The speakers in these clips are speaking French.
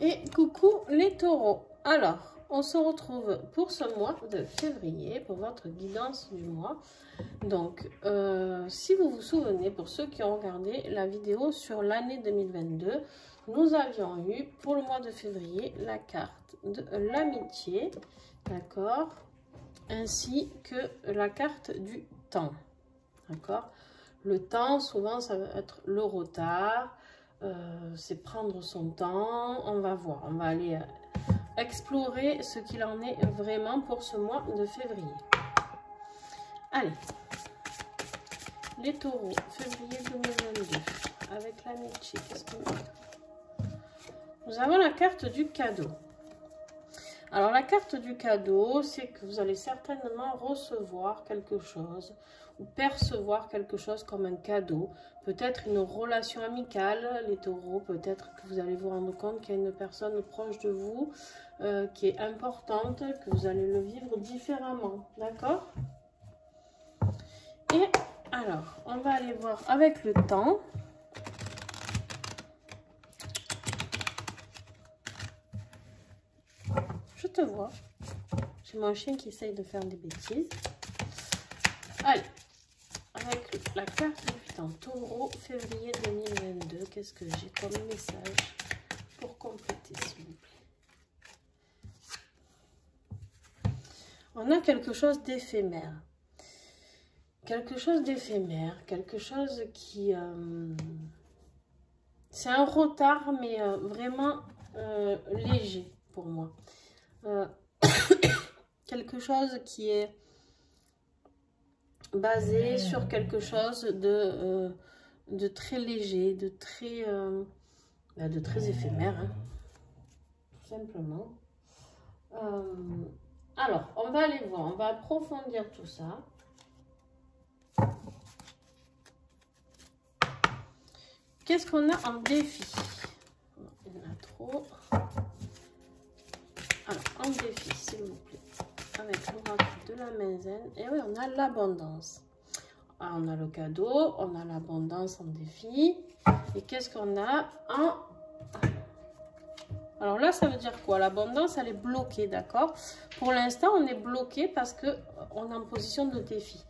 Et coucou les taureaux. Alors, on se retrouve pour ce mois de février, pour votre guidance du mois. Donc, si vous vous souvenez, pour ceux qui ont regardé la vidéo sur l'année 2022, nous avions eu pour le mois de février la carte de l'amitié, d'accord, ainsi que la carte du temps, d'accord. Le temps, souvent, ça va être le retard, c'est prendre son temps. On va voir, on va aller explorer ce qu'il en est vraiment pour ce mois de février. Allez, les taureaux, février 2022, avec l'amitié, qu'est-ce que nous avons? La carte du cadeau. Alors, la carte du cadeau, c'est que vous allez certainement recevoir quelque chose ou percevoir quelque chose comme un cadeau. Peut-être une relation amicale, les taureaux. Peut-être que vous allez vous rendre compte qu'il y a une personne proche de vous qui est importante, que vous allez le vivre différemment. D'accord? Et alors, on va aller voir avec le temps. Je te vois. J'ai mon chien qui essaye de faire des bêtises. Allez, avec la carte du temps, taureau, février 2022, qu'est-ce que j'ai comme message pour compléter, s'il vous plaît? On a quelque chose d'éphémère. Quelque chose d'éphémère, quelque chose qui... c'est un retard, mais vraiment léger pour moi. Quelque chose qui est basé sur quelque chose de très léger, de très éphémère, hein, tout simplement. Alors, on va aller voir, on va approfondir tout ça. Qu'est-ce qu'on a en défi? Il y en a trop. Alors, en défi, s'il vous plaît, avec l'oracle de la maison. Et oui, on a l'abondance. On a le cadeau, on a l'abondance en défi. Et qu'est-ce qu'on a en... Alors là, ça veut dire quoi? L'abondance, elle est bloquée, d'accord? Pour l'instant, on est bloqué parce qu'on est en position de défi.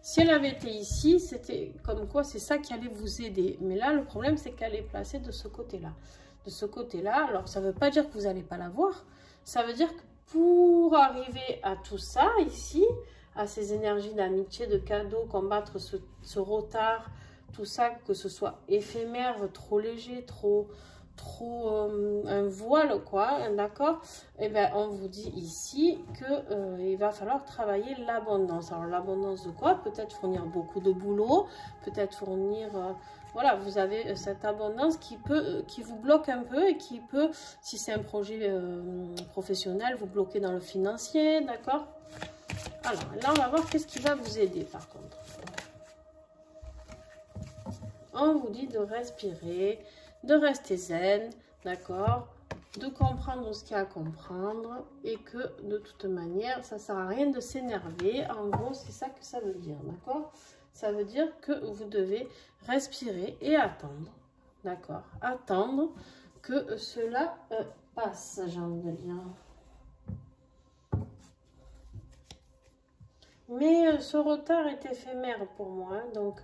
Si elle avait été ici, c'était comme quoi c'est ça qui allait vous aider. Mais là, le problème, c'est qu'elle est placée de ce côté-là. De ce côté-là, alors ça ne veut pas dire que vous n'allez pas la voir. Ça veut dire que pour arriver à tout ça, ici, à ces énergies d'amitié, de cadeau, combattre ce retard, tout ça, que ce soit éphémère, trop léger, trop un voile, quoi, d'accord? Et bien, on vous dit ici que il va falloir travailler l'abondance. Alors, l'abondance de quoi? Peut-être fournir beaucoup de boulot, peut-être fournir... voilà, vous avez cette abondance qui vous bloque un peu et qui peut, si c'est un projet professionnel, vous bloquer dans le financier, d'accord? Alors, là, on va voir qu'est-ce qui va vous aider, par contre. On vous dit de respirer, de rester zen, d'accord, de comprendre ce qu'il y a à comprendre et que de toute manière, ça ne sert à rien de s'énerver. En gros, c'est ça que ça veut dire, d'accord? Ça veut dire que vous devez respirer et attendre, d'accord? Attendre que cela passe, j'ai envie de dire. Mais ce retard est éphémère pour moi, hein, donc...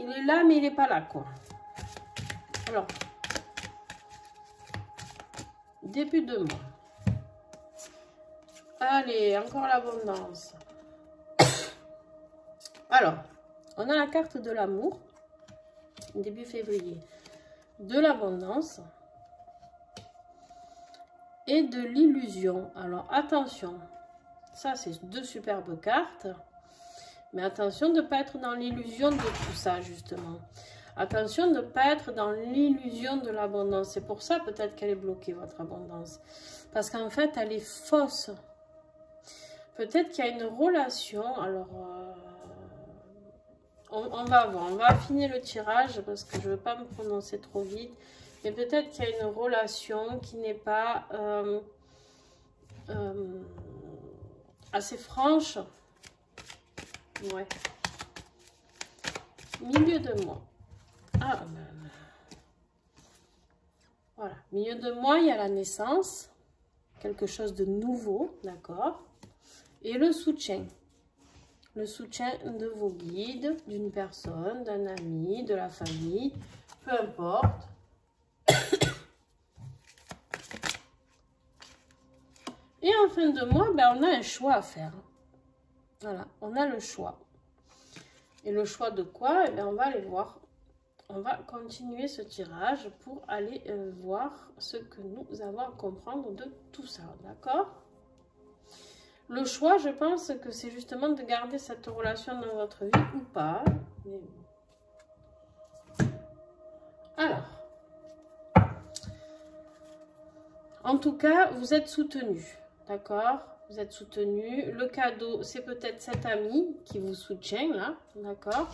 il est là, mais il n'est pas là, quoi. Alors, début de mois. Allez, encore l'abondance. Alors, on a la carte de l'amour, début février, de l'abondance et de l'illusion. Alors, attention, ça, c'est deux superbes cartes. Mais attention de ne pas être dans l'illusion de tout ça, justement. Attention de ne pas être dans l'illusion de l'abondance. C'est pour ça, peut-être qu'elle est bloquée, votre abondance. Parce qu'en fait, elle est fausse. Peut-être qu'il y a une relation. Alors, on va voir. On va affiner le tirage parce que je ne veux pas me prononcer trop vite. Mais peut-être qu'il y a une relation qui n'est pas assez franche. Ouais. Milieu de mois. a... voilà. Milieu de mois, il y a la naissance. Quelque chose de nouveau, d'accord? Et le soutien. Le soutien de vos guides, d'une personne, d'un ami, de la famille, peu importe. Et en fin de mois, ben, on a un choix à faire. Voilà, on a le choix. Et le choix de quoi? Eh bien, on va aller voir. On va continuer ce tirage pour aller voir ce que nous avons à comprendre de tout ça, d'accord? Le choix, je pense que c'est justement de garder cette relation dans votre vie ou pas. Alors, en tout cas, vous êtes soutenu, d'accord? Vous êtes soutenu. Le cadeau, c'est peut-être cet ami qui vous soutient, là, d'accord?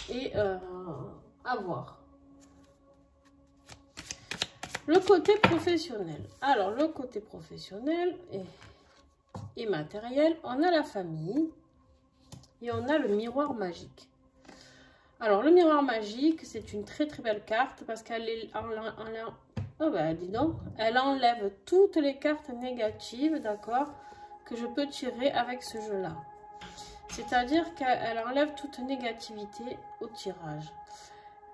Et à voir. Le côté professionnel. Alors, le côté professionnel et matériel, on a la famille et on a le miroir magique. Alors, le miroir magique, c'est une très très belle carte parce qu'elle est... Oh bah, dis donc, elle enlève toutes les cartes négatives, d'accord, que je peux tirer avec ce jeu-là. C'est-à-dire qu'elle enlève toute négativité au tirage.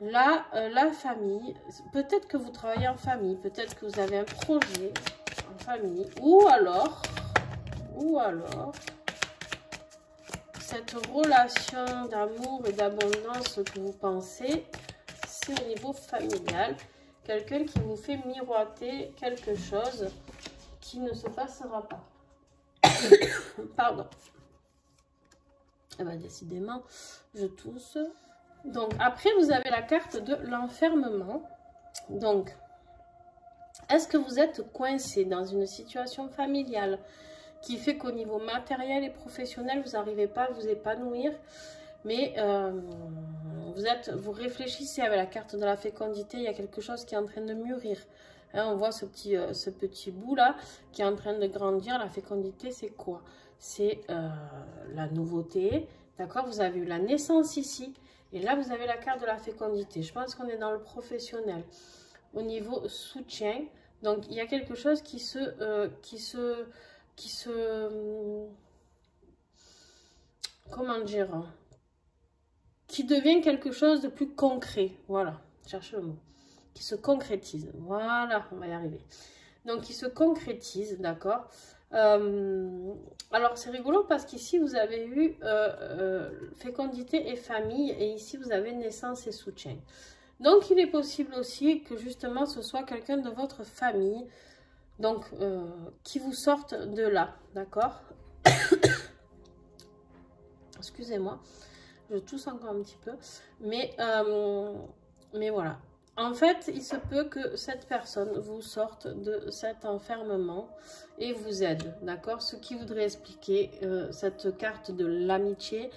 Là, la famille, peut-être que vous travaillez en famille, peut-être que vous avez un projet en famille, ou alors, cette relation d'amour et d'abondance que vous pensez, c'est au niveau familial. Quelqu'un qui vous fait miroiter quelque chose qui ne se passera pas. Pardon. Eh bien, décidément, je tousse. Donc, après, vous avez la carte de l'enfermement. Donc, est-ce que vous êtes coincé dans une situation familiale qui fait qu'au niveau matériel et professionnel, vous n'arrivez pas à vous épanouir, mais vous réfléchissez avec la carte de la fécondité, il y a quelque chose qui est en train de mûrir. Hein, on voit ce petit bout là qui est en train de grandir. La fécondité, c'est quoi? C'est la nouveauté, d'accord? Vous avez eu la naissance ici, et là vous avez la carte de la fécondité. Je pense qu'on est dans le professionnel. Au niveau soutien, donc il y a quelque chose qui comment dire, qui devient quelque chose de plus concret. Voilà, cherchez le mot. Qui se concrétise. Voilà, on va y arriver. Donc, qui se concrétise, d'accord. Alors, c'est rigolo parce qu'ici, vous avez eu fécondité et famille. Et ici, vous avez naissance et soutien. Donc, il est possible aussi que, justement, ce soit quelqu'un de votre famille. Donc, qui vous sorte de là, d'accord. Excusez-moi, je tousse encore un petit peu. Mais voilà. En fait, il se peut que cette personne vous sorte de cet enfermement et vous aide, d'accord? Ce qui voudrait expliquer cette carte de l'amitié.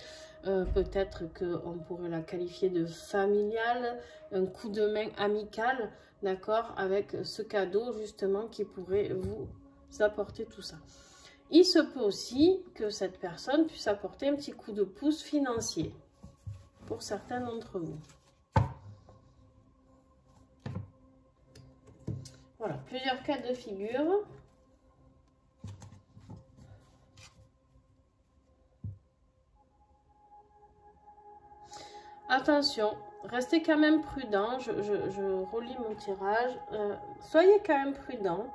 Peut-être qu'on pourrait la qualifier de familiale, un coup de main amical, d'accord? Avec ce cadeau, justement, qui pourrait vous apporter tout ça. Il se peut aussi que cette personne puisse apporter un petit coup de pouce financier pour certains d'entre vous. Voilà, plusieurs cas de figure. Attention, restez quand même prudent. Je relis mon tirage. Soyez quand même prudent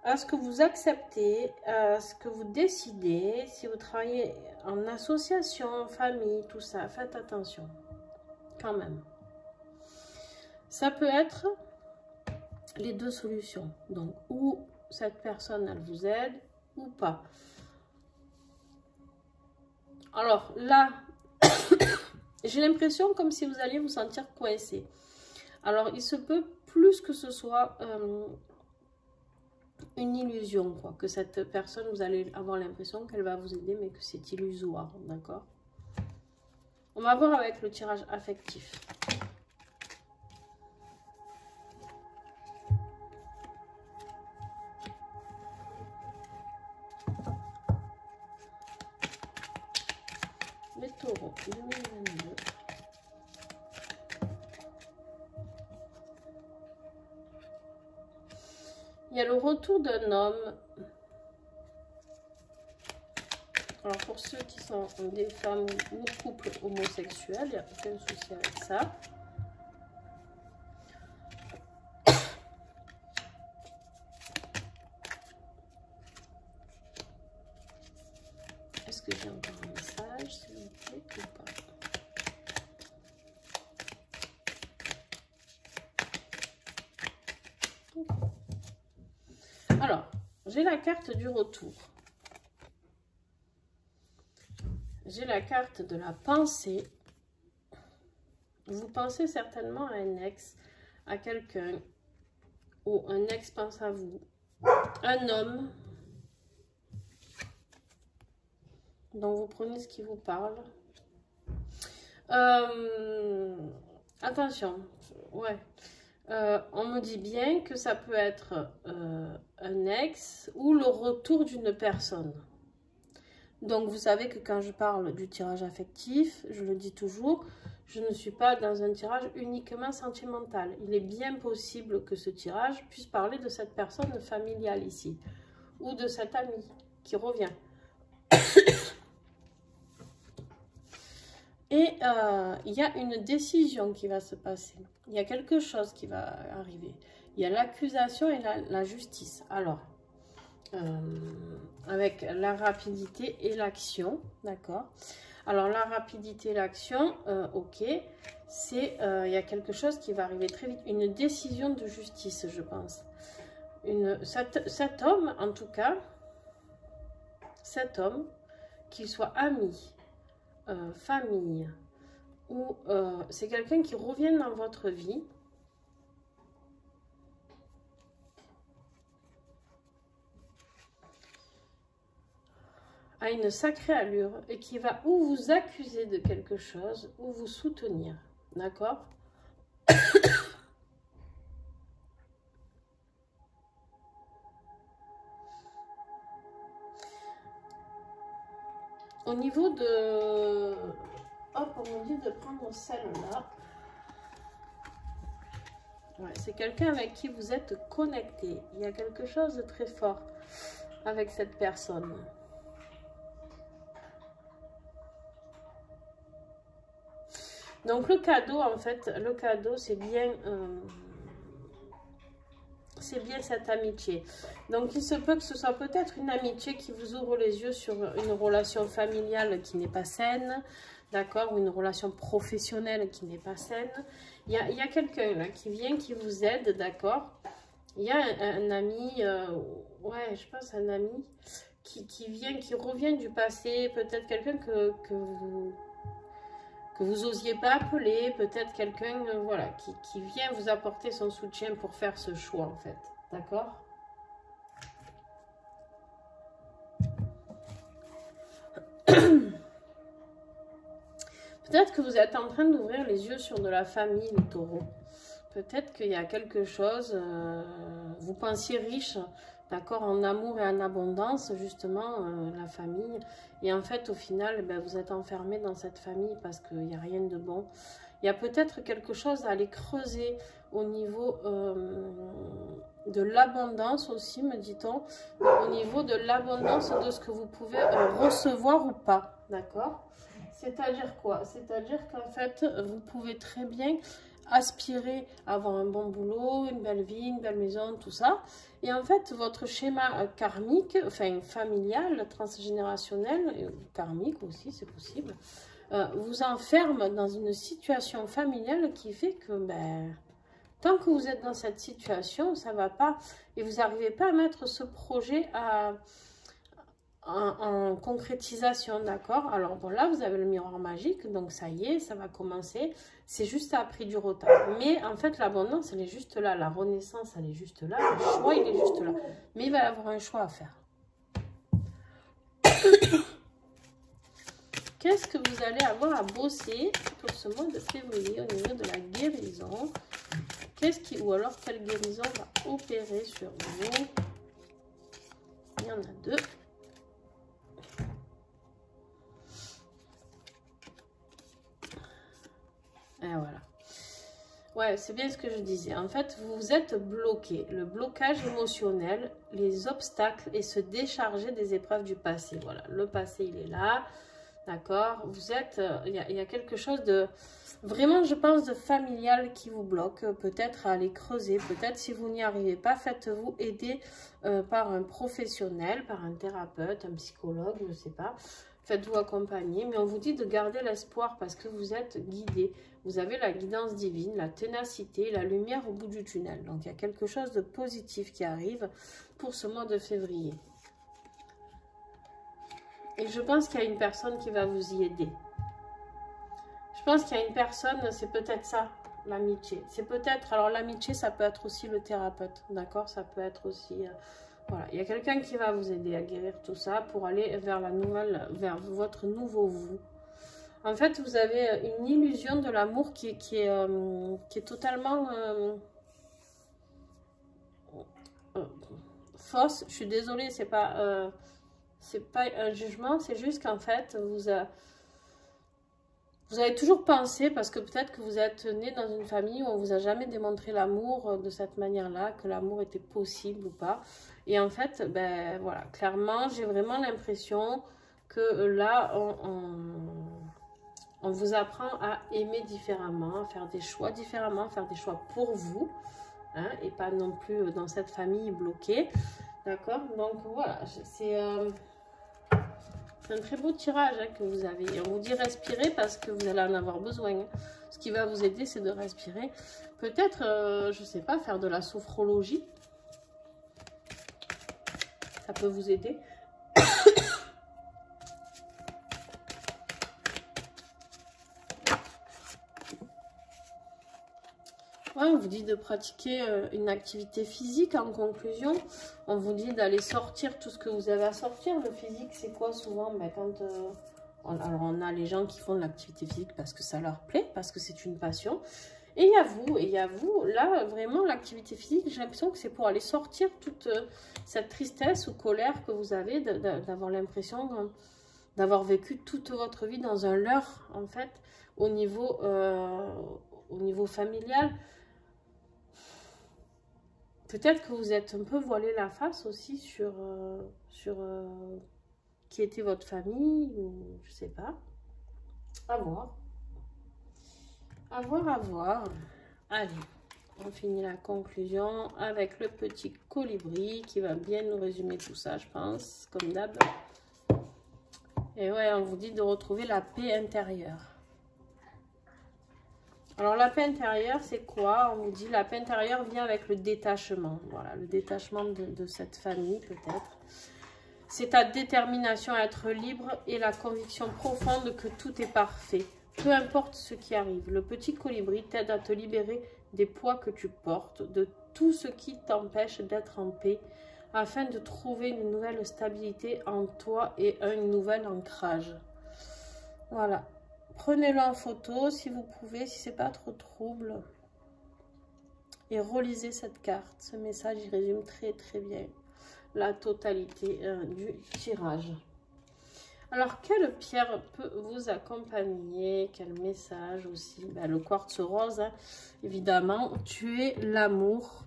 à ce que vous acceptez, à ce que vous décidez. Si vous travaillez en association, en famille, tout ça, faites attention quand même. Ça peut être les deux solutions. Donc, ou cette personne, elle vous aide, ou pas. Alors, là, j'ai l'impression comme si vous alliez vous sentir coincé. Alors, il se peut plus que ce soit une illusion, quoi. Que cette personne, vous allez avoir l'impression qu'elle va vous aider, mais que c'est illusoire, d'accord? On va voir avec le tirage affectif. Les taureaux 2022. Il y a le retour d'un homme. Alors pour ceux qui sont des femmes ou couples homosexuels, il n'y a aucun souci avec ça. Est-ce que j'ai encore un message, s'il vous plaît, ou pas? Alors, j'ai la carte du retour. J'ai la carte de la pensée. Vous pensez certainement à un ex, à quelqu'un, ou un ex pense à vous. Un homme. Donc vous prenez ce qui vous parle. Attention, ouais. On me dit bien que ça peut être un ex ou le retour d'une personne. Donc vous savez que quand je parle du tirage affectif, je le dis toujours, je ne suis pas dans un tirage uniquement sentimental. Il est bien possible que ce tirage puisse parler de cette personne familiale ici, ou de cet ami qui revient. Et il y a une décision qui va se passer. Il y a quelque chose qui va arriver. Il y a l'accusation et la justice. Alors, avec la rapidité et l'action, d'accord? Alors, la rapidité et l'action, ok. C'est, il y a quelque chose qui va arriver très vite. Une décision de justice, je pense. Cet homme, en tout cas, cet homme, qu'il soit ami, famille, ou c'est quelqu'un qui revient dans votre vie, a une sacrée allure et qui va ou vous accuser de quelque chose ou vous soutenir, d'accord? Au niveau de... Hop, on me dit de prendre celle-là. Ouais, c'est quelqu'un avec qui vous êtes connecté. Il y a quelque chose de très fort avec cette personne. Donc le cadeau, en fait, le cadeau, c'est bien cette amitié. Donc il se peut que ce soit peut-être une amitié qui vous ouvre les yeux sur une relation familiale qui n'est pas saine, d'accord, ou une relation professionnelle qui n'est pas saine. Il y a quelqu'un là qui vient, qui vous aide, d'accord. Il y a un ami, ouais, je pense un ami qui vient, qui revient du passé, peut-être quelqu'un que vous osiez pas appeler, peut-être quelqu'un voilà, qui vient vous apporter son soutien pour faire ce choix, en fait. D'accord? Peut-être que vous êtes en train d'ouvrir les yeux sur de la famille, les taureaux. Peut-être qu'il y a quelque chose, vous pensiez riche, d'accord, en amour et en abondance, justement, la famille. Et en fait, au final, ben, vous êtes enfermé dans cette famille parce qu'il n'y a rien de bon. Il y a peut-être quelque chose à aller creuser au niveau de l'abondance aussi, me dit-on. Au niveau de l'abondance de ce que vous pouvez recevoir ou pas, d'accord? C'est-à-dire quoi? C'est-à-dire qu'en fait, vous pouvez très bien aspirer à avoir un bon boulot, une belle vie, une belle maison, tout ça. Et en fait, votre schéma karmique, enfin familial, transgénérationnel, karmique aussi, c'est possible, vous enferme dans une situation familiale qui fait que, ben, tant que vous êtes dans cette situation, ça ne va pas. Et vous n'arrivez pas à mettre ce projet en concrétisation, d'accord? Alors bon, là vous avez le miroir magique, donc ça y est, ça va commencer. C'est juste ça a pris du retard, mais en fait l'abondance elle est juste là, la renaissance elle est juste là, le choix il est juste là, mais il va y avoir un choix à faire. Qu'est-ce que vous allez avoir à bosser pour ce mois de février au niveau de la guérison? Qu'est-ce qui, ou alors quelle guérison va opérer sur vous? Il y en a deux. Et voilà. Ouais, c'est bien ce que je disais. En fait, vous êtes bloqué. Le blocage émotionnel, les obstacles et se décharger des épreuves du passé. Voilà, le passé, il est là. D'accord? Vous êtes... Il y a quelque chose de... Vraiment, je pense, de familial qui vous bloque. Peut-être à aller creuser. Peut-être si vous n'y arrivez pas, faites-vous aider par un professionnel, par un thérapeute, un psychologue, je ne sais pas. Faites-vous accompagner. Mais on vous dit de garder l'espoir parce que vous êtes guidé. Vous avez la guidance divine, la ténacité, la lumière au bout du tunnel. Donc, il y a quelque chose de positif qui arrive pour ce mois de février. Et je pense qu'il y a une personne qui va vous y aider. Je pense qu'il y a une personne, c'est peut-être ça, l'amitié. C'est peut-être, alors l'amitié, ça peut être aussi le thérapeute, d'accord? Ça peut être aussi, voilà. Il y a quelqu'un qui va vous aider à guérir tout ça pour aller vers la nouvelle, vers votre nouveau vous. En fait, vous avez une illusion de l'amour qui est totalement fausse. Je suis désolée, c'est pas un jugement, c'est juste qu'en fait, vous avez toujours pensé, parce que peut-être que vous êtes né dans une famille où on vous a jamais démontré l'amour de cette manière-là, que l'amour était possible ou pas. Et en fait, ben voilà, clairement, j'ai vraiment l'impression que là, on vous apprend à aimer différemment, à faire des choix différemment, à faire des choix pour vous, hein, et pas non plus dans cette famille bloquée. D'accord? Donc voilà, c'est un très beau tirage hein, que vous avez. Et on vous dit respirer parce que vous allez en avoir besoin. Hein. Ce qui va vous aider, c'est de respirer. Peut-être, je ne sais pas, faire de la sophrologie. Ça peut vous aider. Ouais, on vous dit de pratiquer une activité physique en conclusion. On vous dit d'aller sortir tout ce que vous avez à sortir. Le physique, c'est quoi souvent? Ben, quand alors on a les gens qui font de l'activité physique parce que ça leur plaît, parce que c'est une passion. Et il y a vous, là, vraiment, l'activité physique, j'ai l'impression que c'est pour aller sortir toute cette tristesse ou colère que vous avez, d'avoir l'impression d'avoir vécu toute votre vie dans un leurre, en fait, au niveau familial. Peut-être que vous êtes un peu voilé la face aussi sur qui était votre famille, ou je sais pas. À voir. À voir, à voir. Allez, on finit la conclusion avec le petit colibri qui va bien nous résumer tout ça, je pense, comme d'hab. Et ouais, on vous dit de retrouver la paix intérieure. Alors, la paix intérieure, c'est quoi? On vous dit la paix intérieure vient avec le détachement. Voilà, le détachement de cette famille, peut-être. C'est ta détermination à être libre et la conviction profonde que tout est parfait. Peu importe ce qui arrive, le petit colibri t'aide à te libérer des poids que tu portes, de tout ce qui t'empêche d'être en paix, afin de trouver une nouvelle stabilité en toi et un nouvel ancrage. Voilà. Prenez-le en photo si vous pouvez, si c'est pas trop trouble. Et relisez cette carte. Ce message, il résume très très bien la totalité du tirage. Alors, quelle pierre peut vous accompagner? Quel message aussi? Ben, le quartz rose, hein. Évidemment, tuer l'amour.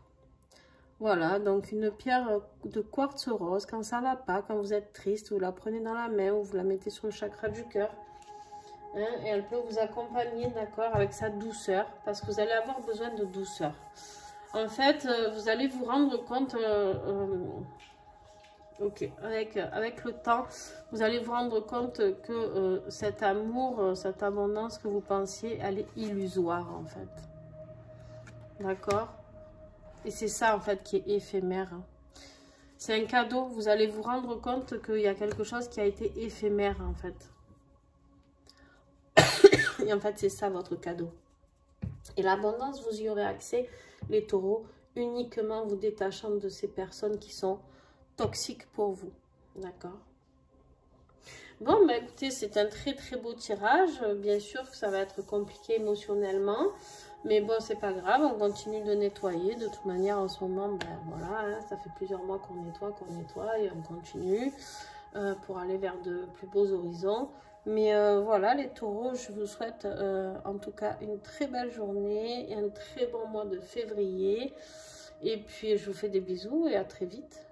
Voilà, donc une pierre de quartz rose. Quand ça va pas, quand vous êtes triste, vous la prenez dans la main ou vous la mettez sur le chakra du cœur. Hein, et elle peut vous accompagner, d'accord, avec sa douceur, parce que vous allez avoir besoin de douceur. En fait, vous allez vous rendre compte, ok, avec le temps, vous allez vous rendre compte que cet amour, cette abondance que vous pensiez, elle est illusoire, en fait. D'accord? Et c'est ça, en fait, qui est éphémère. Hein. C'est un cadeau. Vous allez vous rendre compte qu'il y a quelque chose qui a été éphémère, en fait. Et en fait, c'est ça votre cadeau. Et l'abondance, vous y aurez accès, les taureaux, uniquement vous détachant de ces personnes qui sont toxiques pour vous. D'accord? Bon, bah écoutez, c'est un très très beau tirage. Bien sûr que ça va être compliqué émotionnellement. Mais bon, c'est pas grave, on continue de nettoyer. De toute manière, en ce moment, ben voilà, hein, ça fait plusieurs mois qu'on nettoie et on continue pour aller vers de plus beaux horizons. Mais voilà, les taureaux, je vous souhaite en tout cas une très belle journée et un très bon mois de février. Et puis, je vous fais des bisous et à très vite.